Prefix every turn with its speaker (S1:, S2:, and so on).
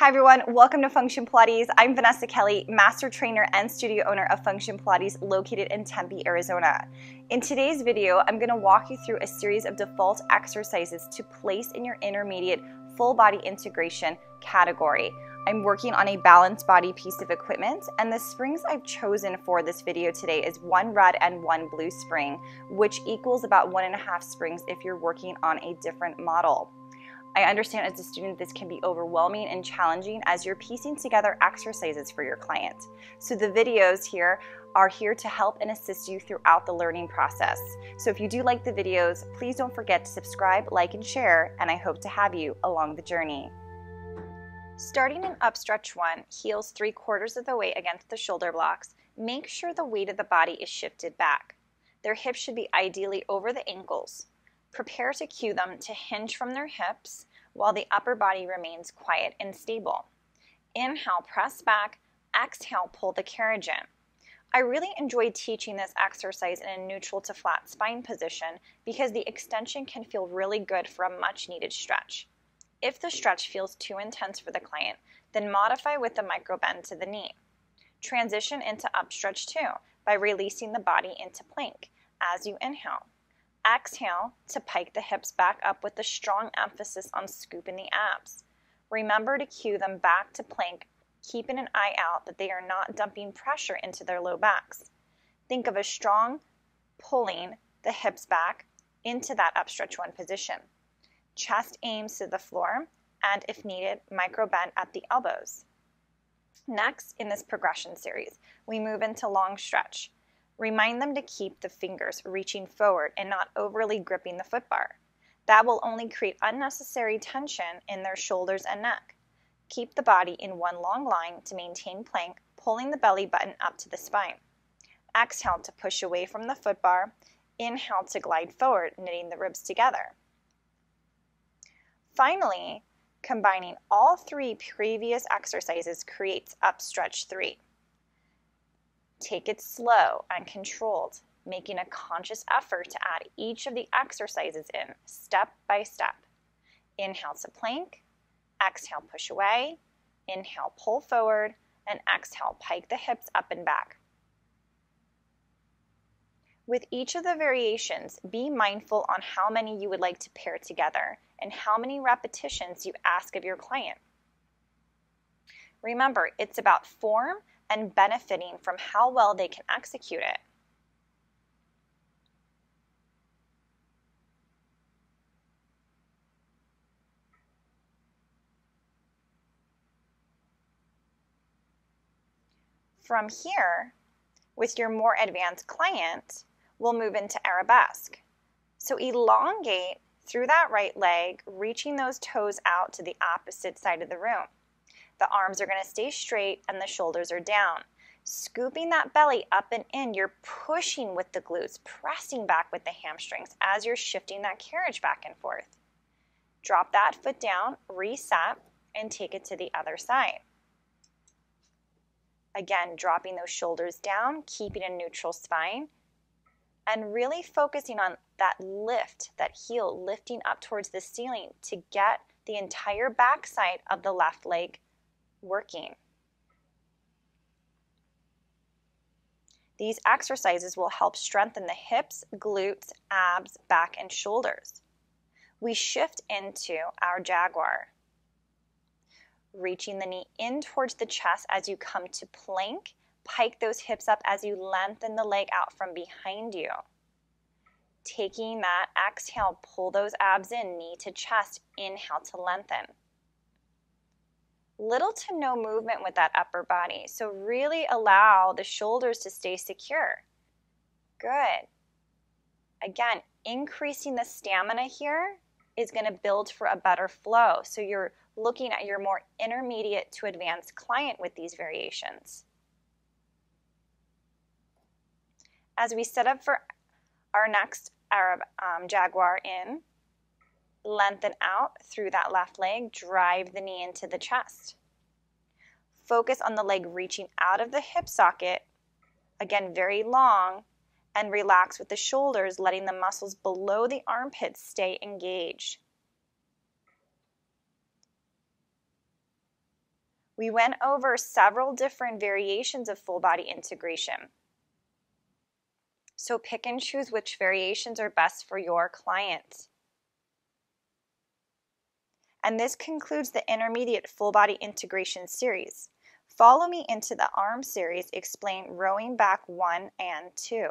S1: Hi everyone, welcome to Function Pilates. I'm Vanessa Kelly, master trainer and studio owner of Function Pilates located in Tempe, Arizona. In today's video, I'm going to walk you through a series of default exercises to place in your intermediate full body integration category. I'm working on a balanced body piece of equipment, and the springs I've chosen for this video today is one red and one blue spring, which equals about 1.5 springs if you're working on a different model. I understand as a student this can be overwhelming and challenging as you're piecing together exercises for your client. So the videos here are here to help and assist you throughout the learning process. So if you do like the videos, please don't forget to subscribe, like, and share, and I hope to have you along the journey. Starting in up stretch 1, heels 3/4 of the way against the shoulder blocks, make sure the weight of the body is shifted back. Their hips should be ideally over the ankles. Prepare to cue them to hinge from their hips while the upper body remains quiet and stable. Inhale, press back. Exhale, pull the carriage in. I really enjoy teaching this exercise in a neutral to flat spine position because the extension can feel really good for a much needed stretch. If the stretch feels too intense for the client, then modify with the micro bend to the knee. Transition into up stretch 2 by releasing the body into plank as you inhale. Exhale to pike the hips back up with a strong emphasis on scooping the abs. Remember to cue them back to plank, keeping an eye out that they are not dumping pressure into their low backs. Think of a strong pulling the hips back into that up stretch 1 position. Chest aims to the floor, and if needed, micro bend at the elbows. Next, in this progression series, we move into long stretch. Remind them to keep the fingers reaching forward and not overly gripping the foot bar. That will only create unnecessary tension in their shoulders and neck. Keep the body in one long line to maintain plank, pulling the belly button up to the spine. Exhale to push away from the foot bar. Inhale to glide forward, knitting the ribs together. Finally, combining all 3 previous exercises creates up stretch 3. Take it slow and controlled, making a conscious effort to add each of the exercises in step by step. Inhale to plank, exhale push away, inhale pull forward, and exhale pike the hips up and back. With each of the variations, be mindful on how many you would like to pair together and how many repetitions you ask of your client. Remember, it's about form and benefiting from how well they can execute it. From here, with your more advanced client, we'll move into arabesque. So elongate through that right leg, reaching those toes out to the opposite side of the room. The arms are going to stay straight and the shoulders are down. Scooping that belly up and in, you're pushing with the glutes, pressing back with the hamstrings as you're shifting that carriage back and forth. Drop that foot down, reset, and take it to the other side. Again, dropping those shoulders down, keeping a neutral spine, and really focusing on that lift, that heel lifting up towards the ceiling to get the entire backside of the left leg working. These exercises will help strengthen the hips, glutes, abs, back, and shoulders. We shift into our jaguar. Reaching the knee in towards the chest as you come to plank, pike those hips up as you lengthen the leg out from behind you. Taking that exhale, pull those abs in, knee to chest, inhale to lengthen. Little to no movement with that upper body, so really allow the shoulders to stay secure. Good. Again, increasing the stamina here is going to build for a better flow, so you're looking at your more intermediate to advanced client with these variations. As we set up for our next jaguar in, lengthen out through that left leg, drive the knee into the chest. Focus on the leg reaching out of the hip socket, again very long, and relax with the shoulders, letting the muscles below the armpits stay engaged. We went over several different variations of full body integration. So pick and choose which variations are best for your client. And this concludes the intermediate full body integration series. Follow me into the arm series, explain rowing back 1 and 2.